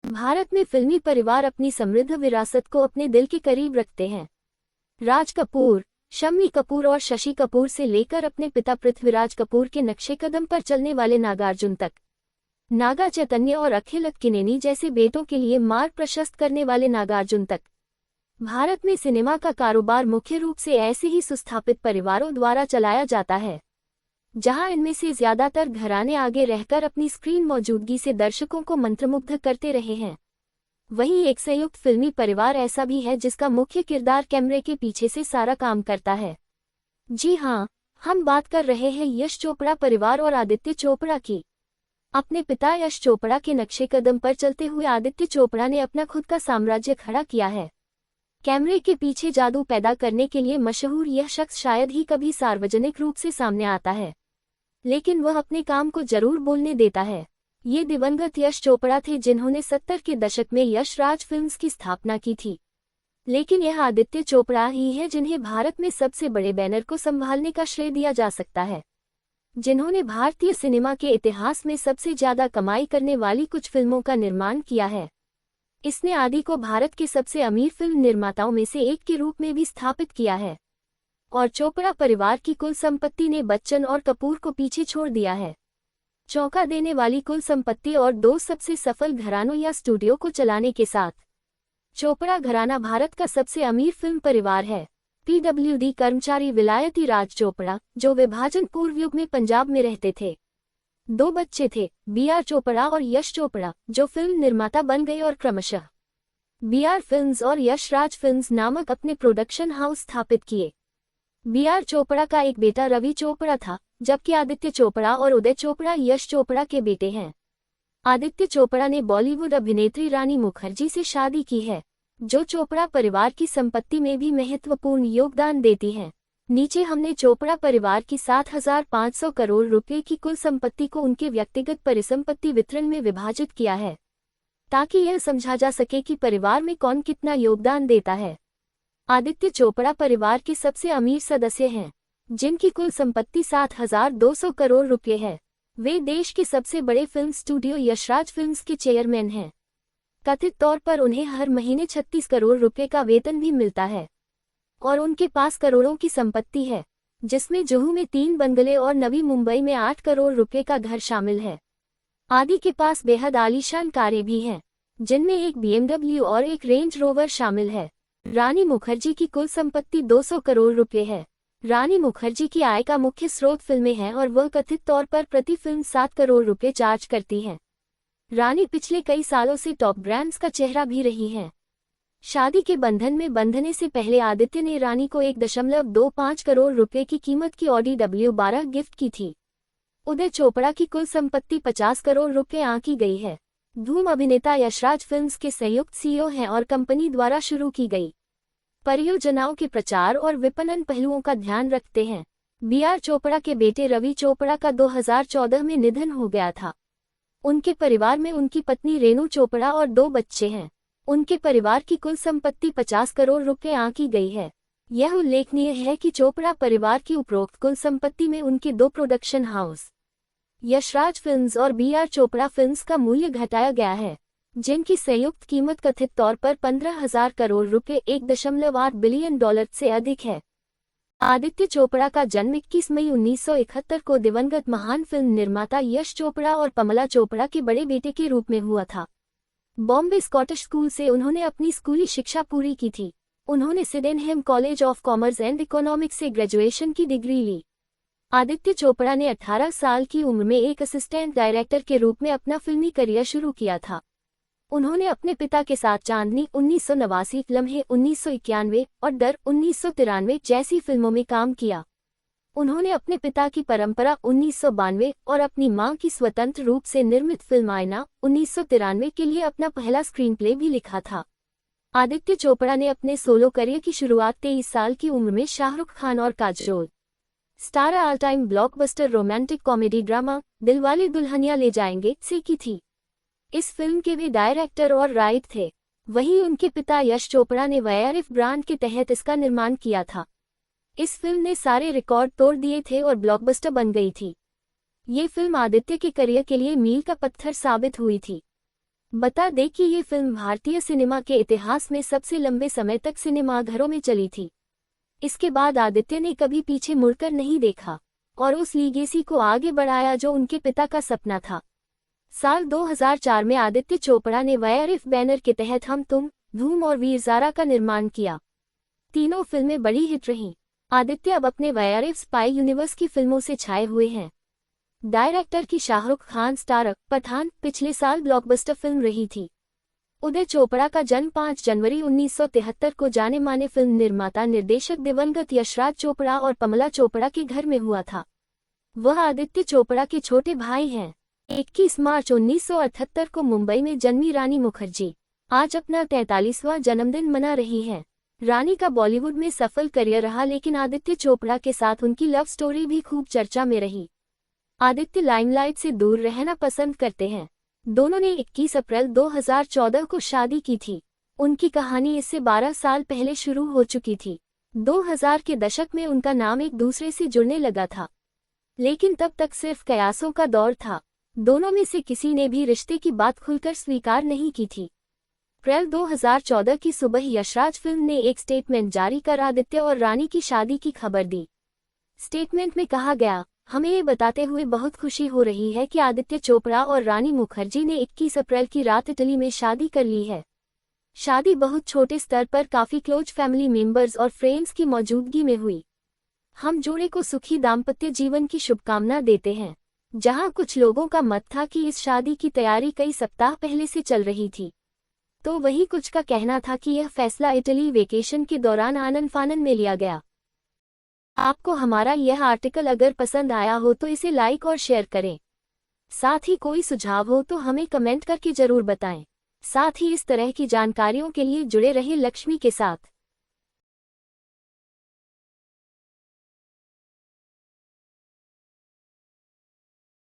भारत में फिल्मी परिवार अपनी समृद्ध विरासत को अपने दिल के करीब रखते हैं। राज कपूर, शम्मी कपूर और शशि कपूर से लेकर अपने पिता पृथ्वीराज कपूर के नक्शे कदम पर चलने वाले नागार्जुन तक, नागा चैतन्य और अखिल अक्किनेनी जैसे बेटों के लिए मार्ग प्रशस्त करने वाले नागार्जुन तक, भारत में सिनेमा का कारोबार मुख्य रूप से ऐसे ही सुस्थापित परिवारों द्वारा चलाया जाता है, जहां इनमें से ज्यादातर घराने आगे रहकर अपनी स्क्रीन मौजूदगी से दर्शकों को मंत्रमुग्ध करते रहे हैं। वहीं एक संयुक्त फिल्मी परिवार ऐसा भी है जिसका मुख्य किरदार कैमरे के पीछे से सारा काम करता है। जी हां, हम बात कर रहे हैं यश चोपड़ा परिवार और आदित्य चोपड़ा की। अपने पिता यश चोपड़ा के नक्शे कदम पर चलते हुए आदित्य चोपड़ा ने अपना खुद का साम्राज्य खड़ा किया है। कैमरे के पीछे जादू पैदा करने के लिए मशहूर यह शख्स शायद ही कभी सार्वजनिक रूप से सामने आता है, लेकिन वह अपने काम को जरूर बोलने देता है। ये दिवंगत यश चोपड़ा थे जिन्होंने 70 के दशक में यश राज फिल्म्स की स्थापना की थी, लेकिन यह आदित्य चोपड़ा ही है जिन्हें भारत में सबसे बड़े बैनर को संभालने का श्रेय दिया जा सकता है, जिन्होंने भारतीय सिनेमा के इतिहास में सबसे ज्यादा कमाई करने वाली कुछ फिल्मों का निर्माण किया है। इसने आदि को भारत के सबसे अमीर फिल्म निर्माताओं में से एक के रूप में भी स्थापित किया है, और चोपड़ा परिवार की कुल संपत्ति ने बच्चन और कपूर को पीछे छोड़ दिया है। चौंका देने वाली कुल संपत्ति और दो सबसे सफल घरानों या स्टूडियो को चलाने के साथ चोपड़ा घराना भारत का सबसे अमीर फिल्म परिवार है। पीडब्ल्यूडी कर्मचारी विलायती राज चोपड़ा, जो विभाजन पूर्व युग में पंजाब में रहते थे। दो बच्चे थे, बीआर चोपड़ा और यश चोपड़ा, जो फिल्म निर्माता बन गए और क्रमशः बीआर फिल्म्स और यश राज फिल्म्स नामक अपने प्रोडक्शन हाउस स्थापित किए। बीआर चोपड़ा का एक बेटा रवि चोपड़ा था, जबकि आदित्य चोपड़ा और उदय चोपड़ा यश चोपड़ा के बेटे हैं। आदित्य चोपड़ा ने बॉलीवुड अभिनेत्री रानी मुखर्जी से शादी की है, जो चोपड़ा परिवार की संपत्ति में भी महत्वपूर्ण योगदान देती है। नीचे हमने चोपड़ा परिवार की 7,500 करोड़ रुपए की कुल संपत्ति को उनके व्यक्तिगत परिसंपत्ति वितरण में विभाजित किया है, ताकि यह समझा जा सके कि परिवार में कौन कितना योगदान देता है। आदित्य चोपड़ा परिवार के सबसे अमीर सदस्य हैं, जिनकी कुल संपत्ति 7,200 करोड़ रुपए है। वे देश के सबसे बड़े फिल्म स्टूडियो यशराज फिल्म्स के चेयरमैन हैं। कथित तौर पर उन्हें हर महीने 36 करोड़ रुपए का वेतन भी मिलता है, और उनके पास करोड़ों की संपत्ति है, जिसमें जुहू में 3 बंगले और नवी मुंबई में 8 करोड़ रुपए का घर शामिल है। आदि के पास बेहद आलीशान कारें भी हैं, जिनमें एक BMW और एक रेंज रोवर शामिल है। रानी मुखर्जी की कुल संपत्ति 200 करोड़ रुपए है। रानी मुखर्जी की आय का मुख्य स्रोत फिल्में हैं और वह कथित तौर पर प्रति फिल्म 7 करोड़ रुपए चार्ज करती हैं। रानी पिछले कई सालों से टॉप ब्रांड्स का चेहरा भी रही हैं। शादी के बंधन में बंधने से पहले आदित्य ने रानी को 1.25 करोड़ रुपए की कीमत की ऑडी W12 गिफ्ट की थी। उदय चोपड़ा की कुल संपत्ति 50 करोड़ रुपए आंकी गई है। धूम अभिनेता यशराज फिल्म्स के संयुक्त सीईओ हैं और कंपनी द्वारा शुरू की गई परियोजनाओं के प्रचार और विपणन पहलुओं का ध्यान रखते हैं। बीआर चोपड़ा के बेटे रवि चोपड़ा का 2014 में निधन हो गया था। उनके परिवार में उनकी पत्नी रेणु चोपड़ा और 2 बच्चे हैं। उनके परिवार की कुल संपत्ति 50 करोड़ रुपए आंकी गई है। यह उल्लेखनीय है कि चोपड़ा परिवार की उपरोक्त कुल संपत्ति में उनके 2 प्रोडक्शन हाउस यशराज फिल्म्स और बीआर चोपड़ा फिल्म्स का मूल्य घटाया गया है, जिनकी संयुक्त कीमत कथित तौर पर 15,000 करोड़ रुपए $1.8 बिलियन से अधिक है। आदित्य चोपड़ा का जन्म 21 मई 1971 को दिवंगत महान फिल्म निर्माता यश चोपड़ा और पमला चोपड़ा के बड़े बेटे के रूप में हुआ था। बॉम्बे स्कॉटिश स्कूल से उन्होंने अपनी स्कूली शिक्षा पूरी की थी। उन्होंने Sydenham college of commerce and economics से ग्रेजुएशन की डिग्री ली। आदित्य चोपड़ा ने 18 साल की उम्र में एक असिस्टेंट डायरेक्टर के रूप में अपना फिल्मी करियर शुरू किया था। उन्होंने अपने पिता के साथ चांदनी 1989, लम्हे 1991 और डर 1993 जैसी फिल्मों में काम किया। उन्होंने अपने पिता की परंपरा 1992 और अपनी मां की स्वतंत्र रूप से निर्मित फिल्म आईना 1993 के लिए अपना पहला स्क्रीन प्ले भी लिखा था। आदित्य चोपड़ा ने अपने सोलो करियर की शुरुआत 23 साल की उम्र में शाहरुख खान और Kajol star all time blockbuster romantic comedy drama Dilwale Dulhania ले जाएंगे से की थी। इस फिल्म के वे डायरेक्टर और राइटर थे। वहीं उनके पिता यश चोपड़ा ने वायरफ ब्रांड के तहत इसका निर्माण किया था। इस फिल्म ने सारे रिकॉर्ड तोड़ दिए थे और ब्लॉकबस्टर बन गई थी। ये फिल्म आदित्य के करियर के लिए मील का पत्थर साबित हुई थी। बता दें कि ये फिल्म भारतीय सिनेमा के इतिहास में सबसे लंबे समय तक सिनेमाघरों में चली थी। इसके बाद आदित्य ने कभी पीछे मुड़कर नहीं देखा और उस लीगेसी को आगे बढ़ाया जो उनके पिता का सपना था। साल 2004 में आदित्य चोपड़ा ने वाईआरएफ बैनर के तहत हम तुम, धूम और वीर ज़ारा का निर्माण किया। तीनों फिल्में बड़ी हिट रहीं। आदित्य अब अपने वाईआरएफ स्पाई यूनिवर्स की फिल्मों से छाए हुए हैं। डायरेक्टर की शाहरुख खान स्टारर पठान पिछले साल ब्लॉकबस्टर फिल्म रही थी। उदय चोपड़ा का जन्म 5 जनवरी 1973 को जाने माने फिल्म निर्माता निर्देशक दिवंगत यशराज चोपड़ा और पमला चोपड़ा के घर में हुआ था। वह आदित्य चोपड़ा के छोटे भाई हैं। 21 मार्च 1978 को मुंबई में जन्मी रानी मुखर्जी आज अपना 43वां जन्मदिन मना रही हैं। रानी का बॉलीवुड में सफल करियर रहा, लेकिन आदित्य चोपड़ा के साथ उनकी लव स्टोरी भी खूब चर्चा में रही। आदित्य लाइमलाइट से दूर रहना पसंद करते हैं। दोनों ने 21 अप्रैल 2014 को शादी की थी। उनकी कहानी इससे 12 साल पहले शुरू हो चुकी थी। 2000 के दशक में उनका नाम एक दूसरे से जुड़ने लगा था, लेकिन तब तक सिर्फ कयासों का दौर था। दोनों में से किसी ने भी रिश्ते की बात खुलकर स्वीकार नहीं की थी। अप्रैल 2014 की सुबह यशराज फिल्म ने एक स्टेटमेंट जारी कर आदित्य और रानी की शादी की खबर दी। स्टेटमेंट में कहा गया, हमें ये बताते हुए बहुत खुशी हो रही है कि आदित्य चोपड़ा और रानी मुखर्जी ने 21 अप्रैल की रात इटली में शादी कर ली है। शादी बहुत छोटे स्तर पर काफी क्लोज फैमिली मेंबर्स और फ्रेंड्स की मौजूदगी में हुई। हम जोड़े को सुखी दाम्पत्य जीवन की शुभकामना देते हैं। जहां कुछ लोगों का मत था कि इस शादी की तैयारी कई सप्ताह पहले से चल रही थी, तो वहीं कुछ का कहना था कि यह फैसला इटली वेकेशन के दौरान आनन फानन में लिया गया। आपको हमारा यह आर्टिकल अगर पसंद आया हो तो इसे लाइक और शेयर करें। साथ ही कोई सुझाव हो तो हमें कमेंट करके जरूर बताएं। साथ ही इस तरह की जानकारियों के लिए जुड़े रहें लक्ष्मी के साथ।